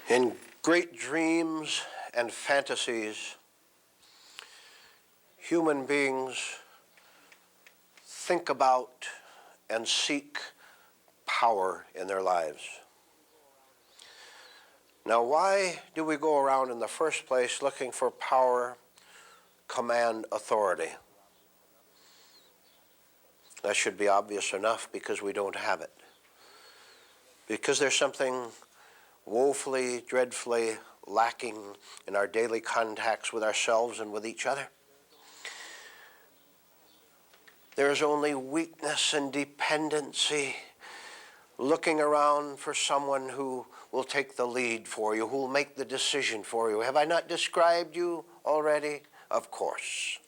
In great dreams and fantasies, human beings think about and seek power in their lives. Now, why do we go around in the first place looking for power, command, authority? That should be obvious enough, because we don't have it. Because there's something woefully, dreadfully lacking in our daily contacts with ourselves and with each other. There's only weakness and dependency, looking around for someone who will take the lead for you, who will make the decision for you. Have I not described you already? Of course.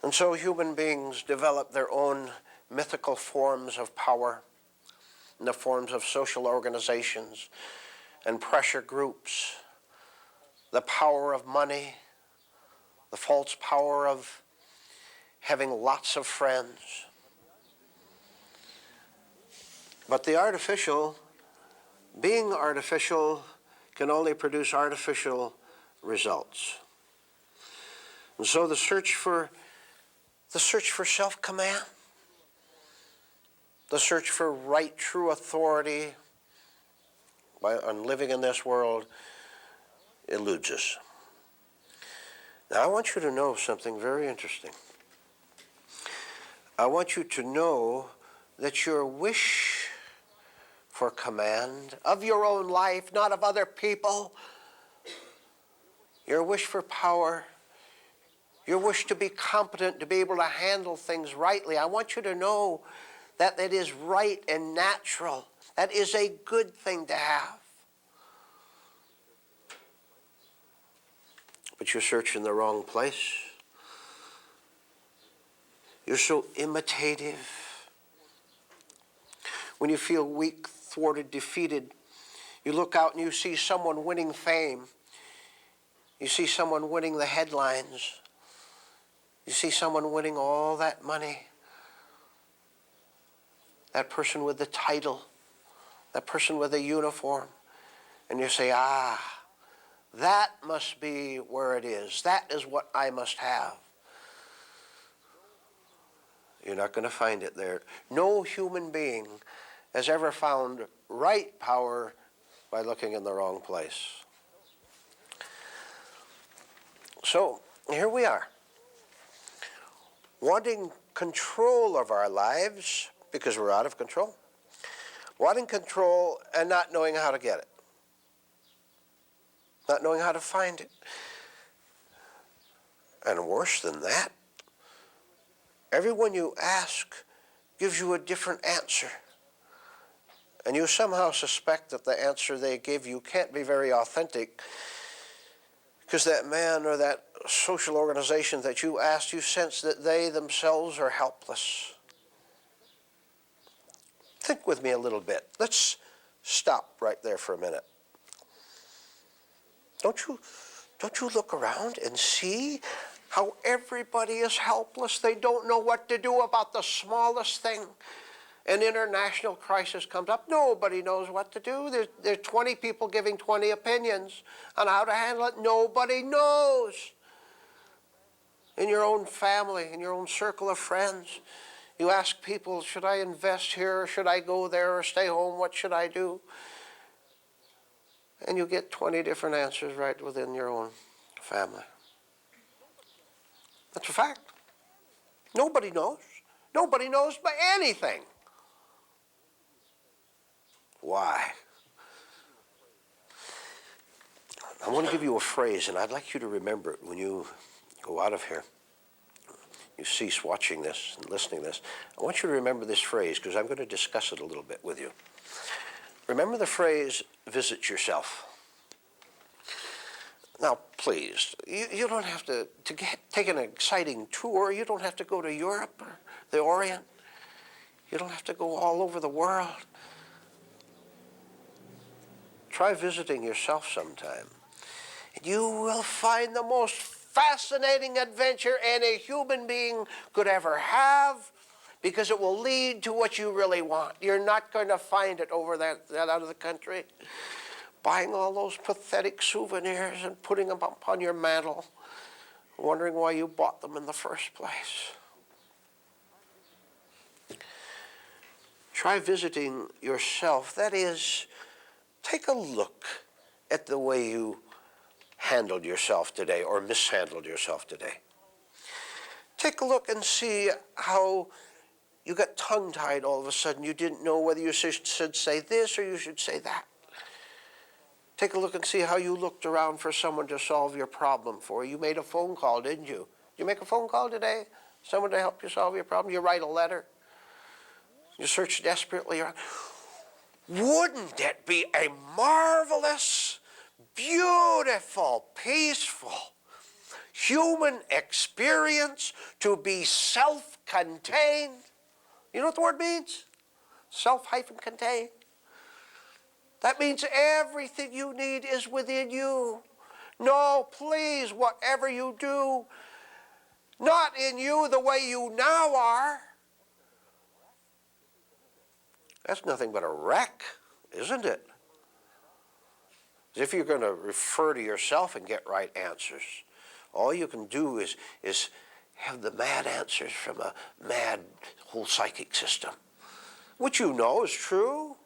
And so human beings develop their own mythical forms of power in the forms of social organizations and pressure groups, the power of money, the false power of having lots of friends. But the artificial, being artificial, can only produce artificial results. And so the search for self-command, the search for right, true authority on living in this world eludes us. Now, I want you to know something very interesting. I want you to know that your wish for command of your own life, not of other people, your wish for power, your wish to be competent, to be able to handle things rightly, I want you to know that it is right and natural. That is a good thing to have. But you're searching the wrong place. You're so imitative. When you feel weak, thwarted, defeated, you look out and you see someone winning fame. You see someone winning the headlines. You see someone winning all that money. That person with the title. That person with a uniform. And you say, that must be where it is. That is what I must have. You're not going to find it there. No human being has ever found right power by looking in the wrong place. So, here we are, wanting control of our lives because we're out of control. Wanting control and not knowing how to get it. Not knowing how to find it. And worse than that, everyone you ask gives you a different answer. And you somehow suspect that the answer they give you can't be very authentic, because that man or that social organization that you asked, you sense that they themselves are helpless. Think with me a little bit. Let's stop right there for a minute. Don't you look around and see how everybody is helpless? They don't know what to do about the smallest thing. An international crisis comes up. Nobody knows what to do. There's 20 people giving 20 opinions on how to handle it. Nobody knows. In your own family, in your own circle of friends, you ask people, should I invest here, or should I go there, or stay home? What should I do? And you get 20 different answers right within your own family. That's a fact. Nobody knows. Nobody knows by anything. Why? I want to give you a phrase, and I'd like you to remember it when you go out of here. You cease watching this and listening to this. I want you to remember this phrase, because I'm going to discuss it a little bit with you. Remember the phrase, visit yourself. Now, please, you don't have to take an exciting tour. You don't have to go to Europe or the Orient. You don't have to go all over the world. Try visiting yourself sometime. You will find the most fascinating adventure any human being could ever have, because it will lead to what you really want. You're not going to find it over that out of the country. buying all those pathetic souvenirs and putting them up on your mantle, wondering why you bought them in the first place. Try visiting yourself. That is, take a look at the way you handled yourself today or mishandled yourself today. Take a look and see how you got tongue-tied all of a sudden. You didn't know whether you should say this or you should say that. Take a look and see how you looked around for someone to solve your problem for you. You made a phone call, didn't you? Did you make a phone call today? Someone to help you solve your problem? You write a letter? You search desperately around? Wouldn't it be a marvelous, beautiful, peaceful, human experience to be self-contained? You know what the word means? Self-contained. That means everything you need is within you. No, please, whatever you do, not in you the way you now are. That's nothing but a wreck, isn't it? As if you're going to refer to yourself and get right answers. All you can do is have the mad answers from a mad whole psychic system, which you know is true.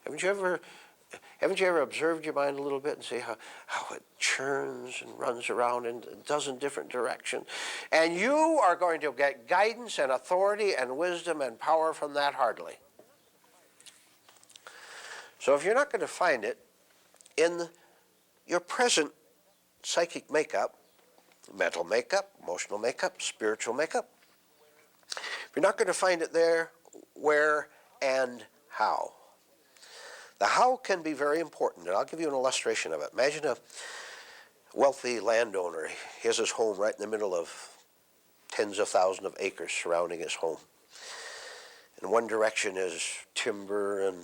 Haven't you ever observed your mind a little bit and see how it churns and runs around in a dozen different directions? And you are going to get guidance and authority and wisdom and power from that hardly. So if you're not going to find it in your present psychic makeup, mental makeup, emotional makeup, spiritual makeup, if you're not going to find it there, where and how? The how can be very important, and I'll give you an illustration of it. Imagine a wealthy landowner. He has his home right in the middle of tens of thousands of acres surrounding his home. In one direction is timber and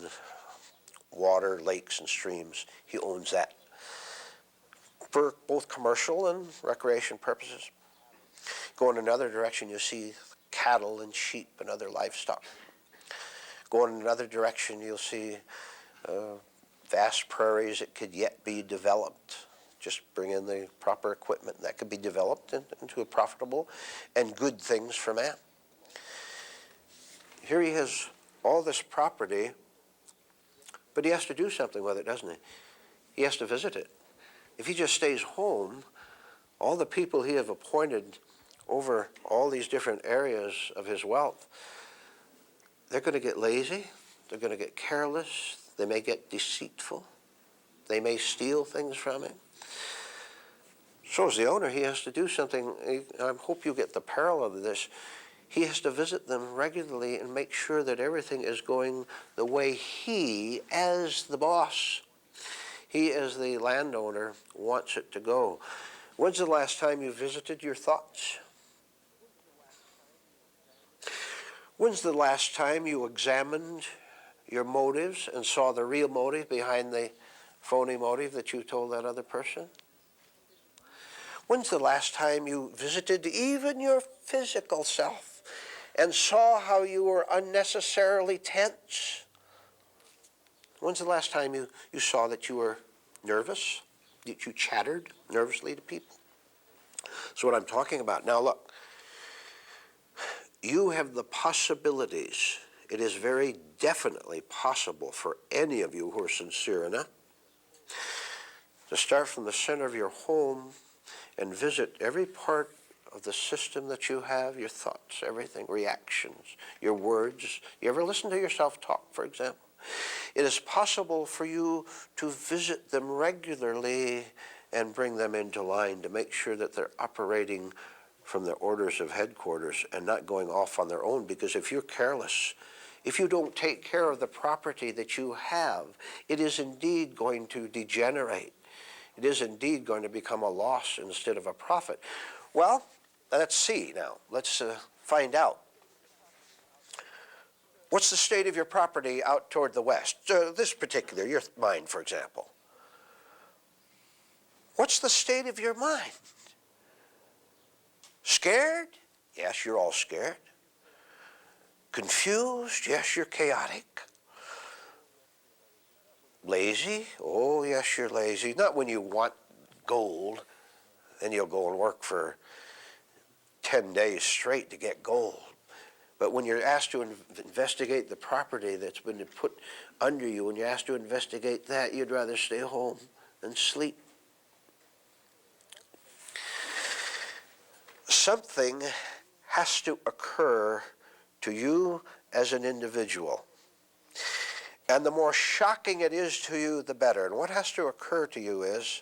water, lakes and streams. He owns that for both commercial and recreation purposes. Go in another direction, you see cattle and sheep and other livestock. Go in another direction, you'll see vast prairies that could yet be developed. Just bring in the proper equipment that could be developed into a profitable and good things for man. Here he has all this property, but he has to do something with it, doesn't he? He has to visit it. If he just stays home, all the people he have appointed over all these different areas of his wealth, they're going to get lazy, they're going to get careless, they may get deceitful. They may steal things from him. So as the owner, he has to do something. I hope you get the parallel of this. He has to visit them regularly and make sure that everything is going the way he, as the boss, he as the landowner, wants it to go. When's the last time you visited your thoughts? When's the last time you examined your motives and saw the real motive behind the phony motive that you told that other person? When's the last time you visited even your physical self and saw how you were unnecessarily tense? When's the last time you saw that you were nervous, that you chattered nervously to people? That's what I'm talking about. Now look, you have the possibilities. It is very definitely possible for any of you who are sincere enough to start from the center of your home and visit every part of the system that you have, your thoughts, everything, reactions, your words. You ever listen to yourself talk, for example? It is possible for you to visit them regularly and bring them into line to make sure that they're operating from the orders of headquarters and not going off on their own, because if you're careless, if you don't take care of the property that you have, it is indeed going to degenerate. It is indeed going to become a loss instead of a profit. Well, let's see now. Let's find out. What's the state of your property out toward the west? This particular, your mind, for example. What's the state of your mind? Scared? Yes, you're all scared. Confused? Yes, you're chaotic. Lazy? Oh, yes, you're lazy. Not when you want gold, then you'll go and work for 10 days straight to get gold. But when you're asked to investigate the property that's been put under you, when you're asked to investigate that, you'd rather stay home and sleep. Something has to occur to you as an individual. And the more shocking it is to you, the better. And what has to occur to you is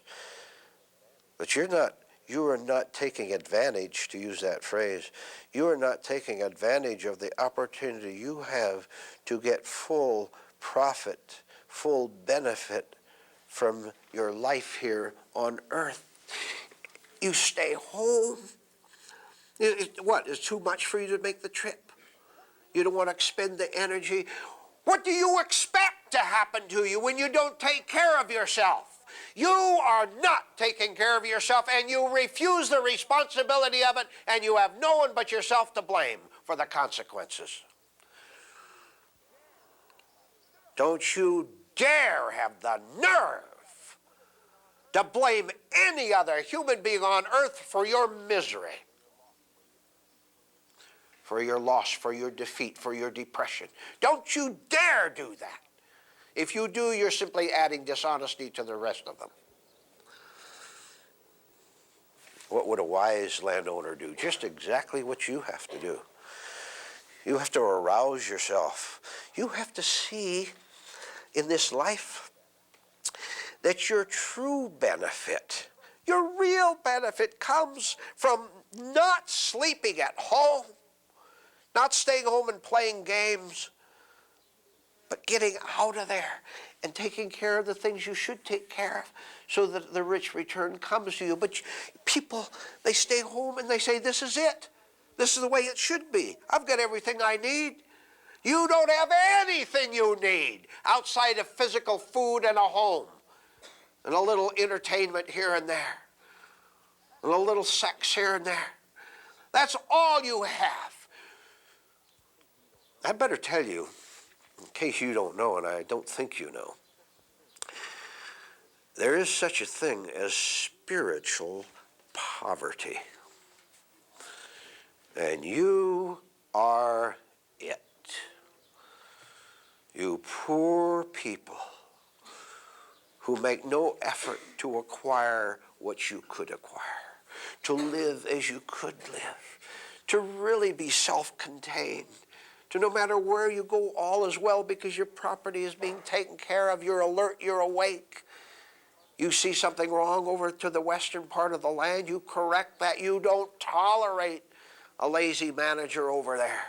that you are not taking advantage, to use that phrase, you are not taking advantage of the opportunity you have to get full profit, full benefit from your life here on earth. You stay home. What, is too much for you to make the trip? You don't want to expend the energy. What do you expect to happen to you when you don't take care of yourself? You are not taking care of yourself, and you refuse the responsibility of it, and you have no one but yourself to blame for the consequences. Don't you dare have the nerve to blame any other human being on earth for your misery, for your loss, for your defeat, for your depression. Don't you dare do that. If you do, you're simply adding dishonesty to the rest of them. What would a wise landowner do? Just exactly what you have to do. You have to arouse yourself. You have to see in this life that your true benefit, your real benefit, comes from not sleeping at home, not staying home and playing games, but getting out of there and taking care of the things you should take care of so that the rich return comes to you. But people, they stay home and they say, this is it. This is the way it should be. I've got everything I need. You don't have anything you need outside of physical food and a home and a little entertainment here and there and a little sex here and there. That's all you have. I better tell you, in case you don't know, and I don't think you know, there is such a thing as spiritual poverty. And you are it. You poor people who make no effort to acquire what you could acquire, to live as you could live, to really be self-contained, to no matter where you go, all is well because your property is being taken care of. You're alert, you're awake. You see something wrong over to the western part of the land, you correct that. You don't tolerate a lazy manager over there.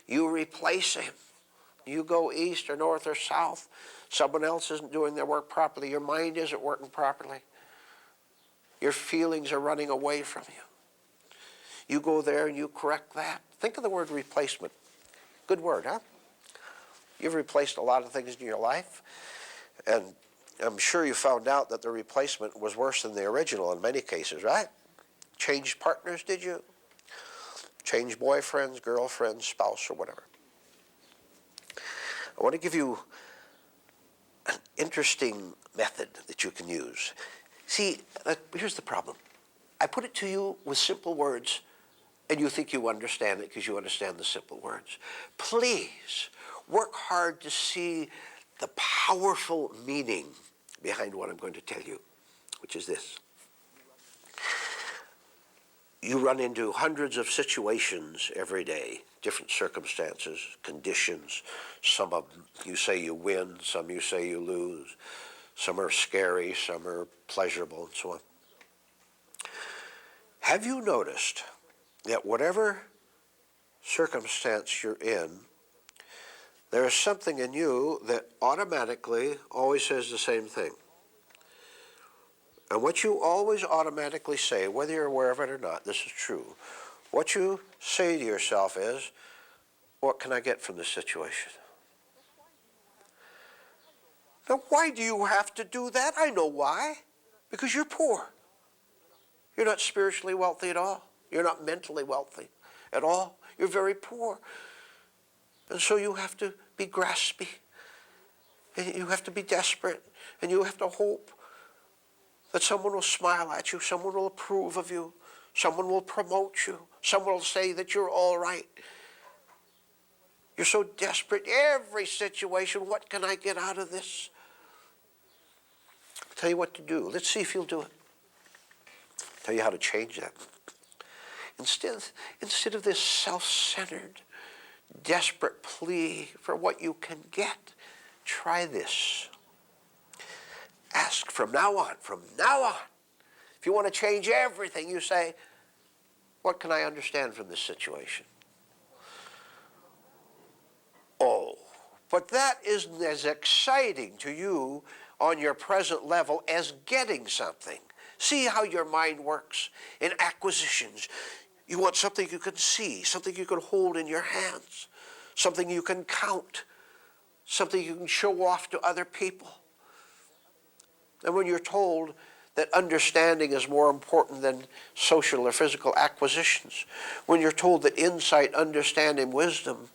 You replace him. You go east or north or south. Someone else isn't doing their work properly. Your mind isn't working properly. Your feelings are running away from you. You go there and you correct that. Think of the word replacement. Good word, huh? You've replaced a lot of things in your life, and I'm sure you found out that the replacement was worse than the original in many cases, right? Changed partners, did you? Changed boyfriends, girlfriends, spouse, or whatever. I want to give you an interesting method that you can use. See, here's the problem. I put it to you with simple words, and you think you understand it because you understand the simple words. Please work hard to see the powerful meaning behind what I'm going to tell you, which is this. You run into hundreds of situations every day, different circumstances, conditions. Some of them you say you win, some you say you lose. Some are scary, some are pleasurable, and so on. Have you noticed that whatever circumstance you're in, there is something in you that automatically always says the same thing? And what you always automatically say, whether you're aware of it or not, this is true. What you say to yourself is, what can I get from this situation? Now, why do you have to do that? I know why. Because you're poor. You're not spiritually wealthy at all. You're not mentally wealthy at all. You're very poor. And so you have to be graspy. And you have to be desperate, and you have to hope that someone will smile at you, someone will approve of you, someone will promote you, someone will say that you're all right. You're so desperate. Every situation, what can I get out of this? I'll tell you what to do. Let's see if you'll do it. I'll tell you how to change that. Instead of this self-centered, desperate plea for what you can get, try this. Ask from now on. If you want to change everything, you say, what can I understand from this situation? Oh, but that isn't as exciting to you on your present level as getting something. See how your mind works in acquisitions. You want something you can see, something you can hold in your hands, something you can count, something you can show off to other people. And when you're told that understanding is more important than social or physical acquisitions, when you're told that insight, understanding, wisdom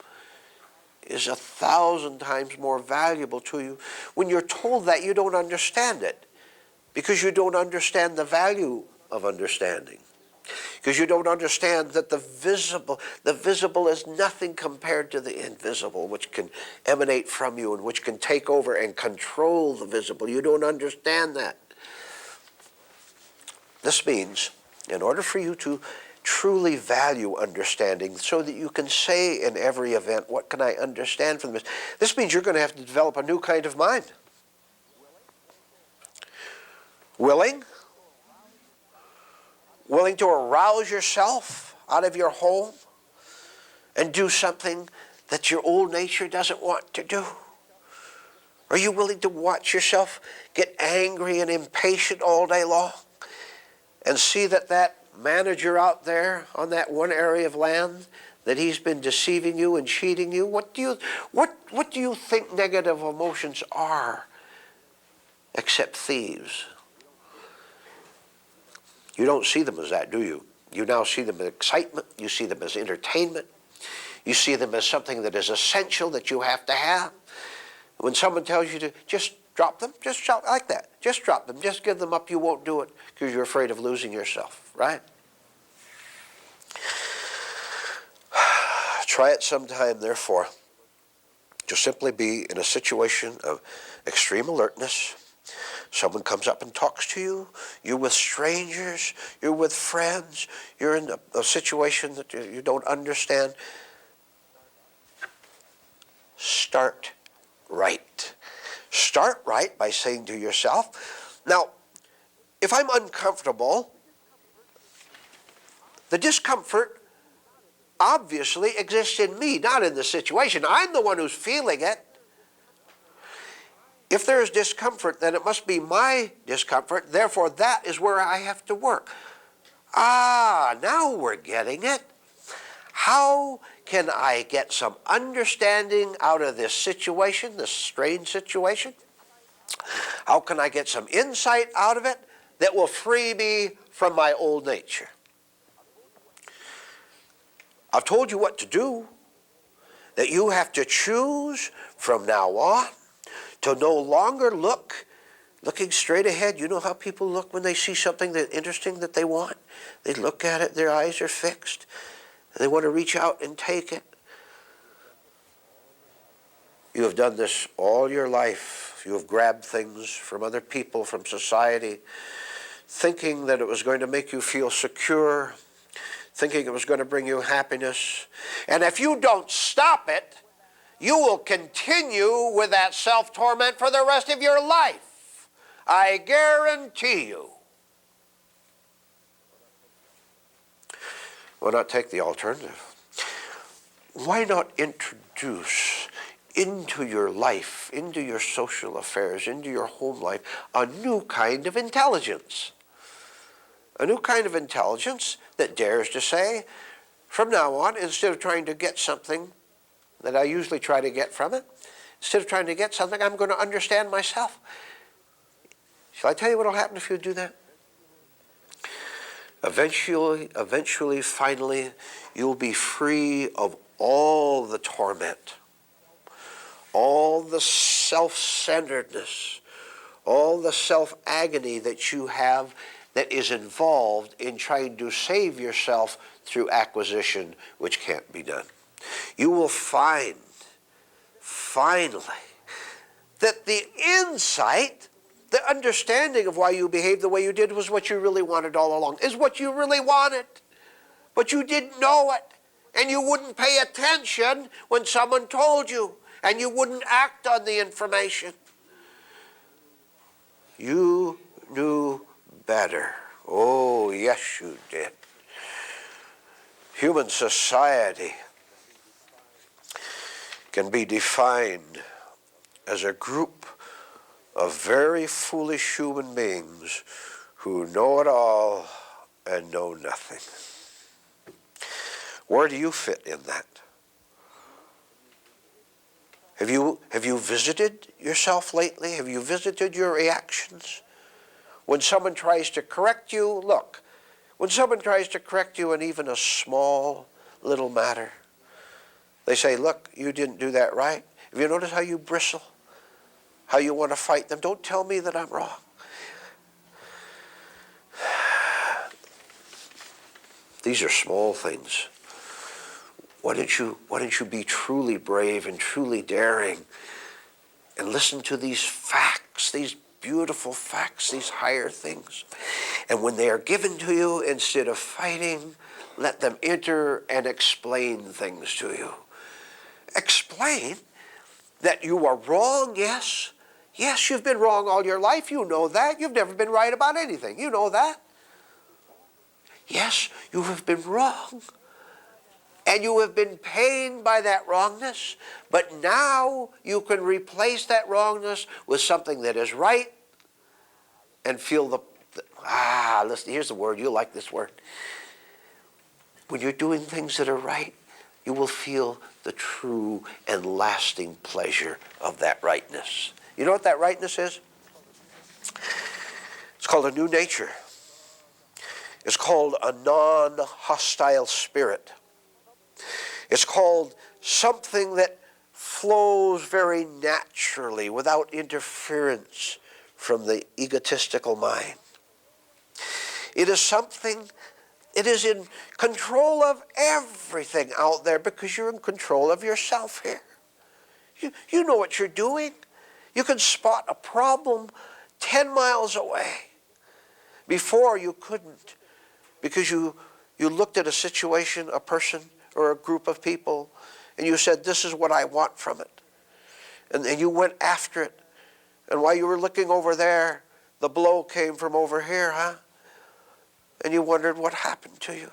is 1,000 times more valuable to you, when you're told that, you don't understand it because you don't understand the value of understanding. Because you don't understand that the visible is nothing compared to the invisible, which can emanate from you and which can take over and control the visible. You don't understand that. This means, in order for you to truly value understanding so that you can say in every event, what can I understand from this? This means you're going to have to develop a new kind of mind. Willing to arouse yourself out of your home and do something that your old nature doesn't want to do? Are you willing to watch yourself get angry and impatient all day long and see that manager out there on that one area of land, that he's been deceiving you and cheating you? What do you think negative emotions are except thieves? You don't see them as that, do you? You now see them as excitement. You see them as entertainment. You see them as something that is essential that you have to have. When someone tells you to just drop them, just shout like that. Just drop them. Just give them up. You won't do it because you're afraid of losing yourself, right? Try it sometime, therefore, to simply be in a situation of extreme alertness. Someone comes up and talks to you. You're with strangers. You're with friends. You're in a situation that you don't understand. Start right. Start right by saying to yourself, now, if I'm uncomfortable, the discomfort obviously exists in me, not in the situation. I'm the one who's feeling it. If there is discomfort, then it must be my discomfort. Therefore, that is where I have to work. Now we're getting it. How can I get some understanding out of this situation, this strange situation? How can I get some insight out of it that will free me from my old nature? I've told you what to do, that you have to choose from now on to no longer looking straight ahead. You know how people look when they see something that interesting that they want? They look at it, their eyes are fixed, and they want to reach out and take it. You have done this all your life. You have grabbed things from other people, from society, thinking that it was going to make you feel secure, thinking it was going to bring you happiness. And if you don't stop it, you will continue with that self-torment for the rest of your life. I guarantee you. Why not take the alternative? Why not introduce into your life, into your social affairs, into your home life, a new kind of intelligence? A new kind of intelligence that dares to say, from now on, instead of trying to get something that I usually try to get from it, instead of trying to get something, I'm going to understand myself. Shall I tell you what will happen if you do that? Eventually, finally, you'll be free of all the torment, all the self-centeredness, all the self-agony that you have that is involved in trying to save yourself through acquisition, which can't be done. You will find, finally, that the insight, the understanding of why you behaved the way you did was what you really wanted all along, is what you really wanted. But you didn't know it, and you wouldn't pay attention when someone told you, and you wouldn't act on the information. You knew better. Oh, yes, you did. Human society can be defined as a group of very foolish human beings who know it all and know nothing. Where do you fit in that? Have you visited yourself lately? Have you visited your reactions? When someone tries to correct you, look, when someone tries to correct you in even a small little matter, they say, look, you didn't do that right. Have you noticed how you bristle? How you want to fight them? Don't tell me that I'm wrong. These are small things. Why don't you be truly brave and truly daring and listen to these facts, these beautiful facts, these higher things. And when they are given to you, instead of fighting, let them enter and explain things to you. Explain that you are wrong, yes. Yes, you've been wrong all your life. You know that. You've never been right about anything. You know that. Yes, you have been wrong. And you have been pained by that wrongness. But now you can replace that wrongness with something that is right and feel listen, here's the word. You like this word. When you're doing things that are right, you will feel the true and lasting pleasure of that rightness. You know what that rightness is? It's called a new nature. It's called a non-hostile spirit. It's called something that flows very naturally without interference from the egotistical mind. It is something, it is in control of everything out there because you're in control of yourself here. You know what you're doing. You can spot a problem 10 miles away. Before you couldn't because you looked at a situation, a person, or a group of people, and you said, this is what I want from it. And you went after it. And while you were looking over there, the blow came from over here, huh? And you wondered what happened to you.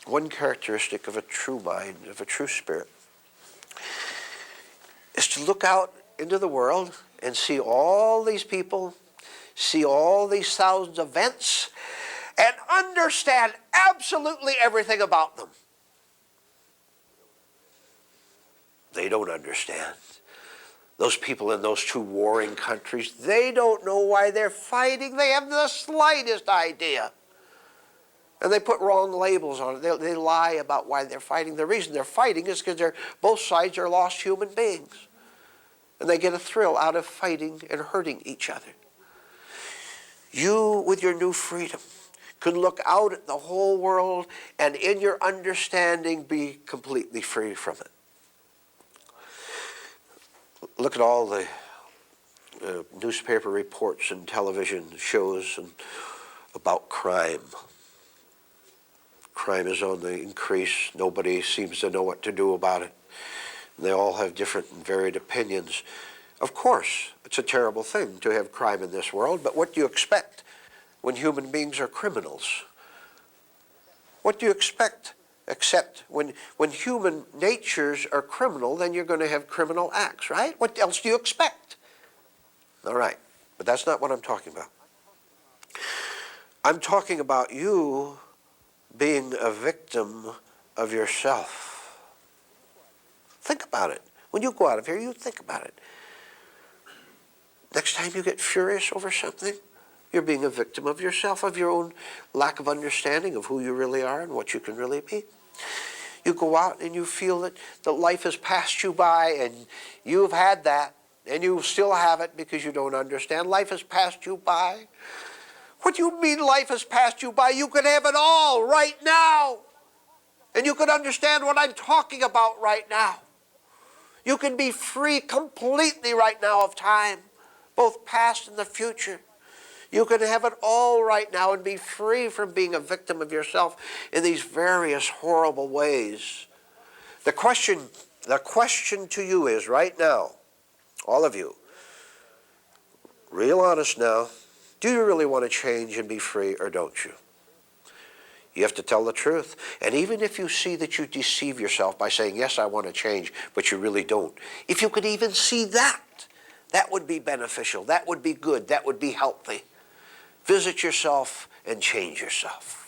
One characteristic of a true mind, of a true spirit, is to look out into the world and see all these people, see all these thousands of events, and understand absolutely everything about them. They don't understand. Those people in those two warring countries, they don't know why they're fighting. They have the slightest idea. And they put wrong labels on it. They lie about why they're fighting. The reason they're fighting is because both sides are lost human beings. And they get a thrill out of fighting and hurting each other. You, with your new freedom, can look out at the whole world and in your understanding be completely free from it. Look at all the newspaper reports and television shows about crime. Crime is on the increase. Nobody seems to know what to do about it. They all have different and varied opinions. Of course, it's a terrible thing to have crime in this world, but what do you expect when human beings are criminals? What do you expect? Except when human natures are criminal, then you're going to have criminal acts, right? What else do you expect? All right, but that's not what I'm talking about. I'm talking about you being a victim of yourself. Think about it. When you go out of here, you think about it. Next time you get furious over something, you're being a victim of yourself, of your own lack of understanding of who you really are and what you can really be. You go out and you feel that life has passed you by, and you've had that, and you still have it because you don't understand. Life has passed you by. What do you mean life has passed you by? You could have it all right now. And you could understand what I'm talking about right now. You can be free completely right now of time, both past and the future. You can have it all right now and be free from being a victim of yourself in these various horrible ways. The question to you is right now, all of you, real honest now, do you really want to change and be free, or don't you? You have to tell the truth. And even if you see that you deceive yourself by saying, yes, I want to change, but you really don't, if you could even see that, that would be beneficial. That would be good. That would be healthy. Visit yourself and change yourself.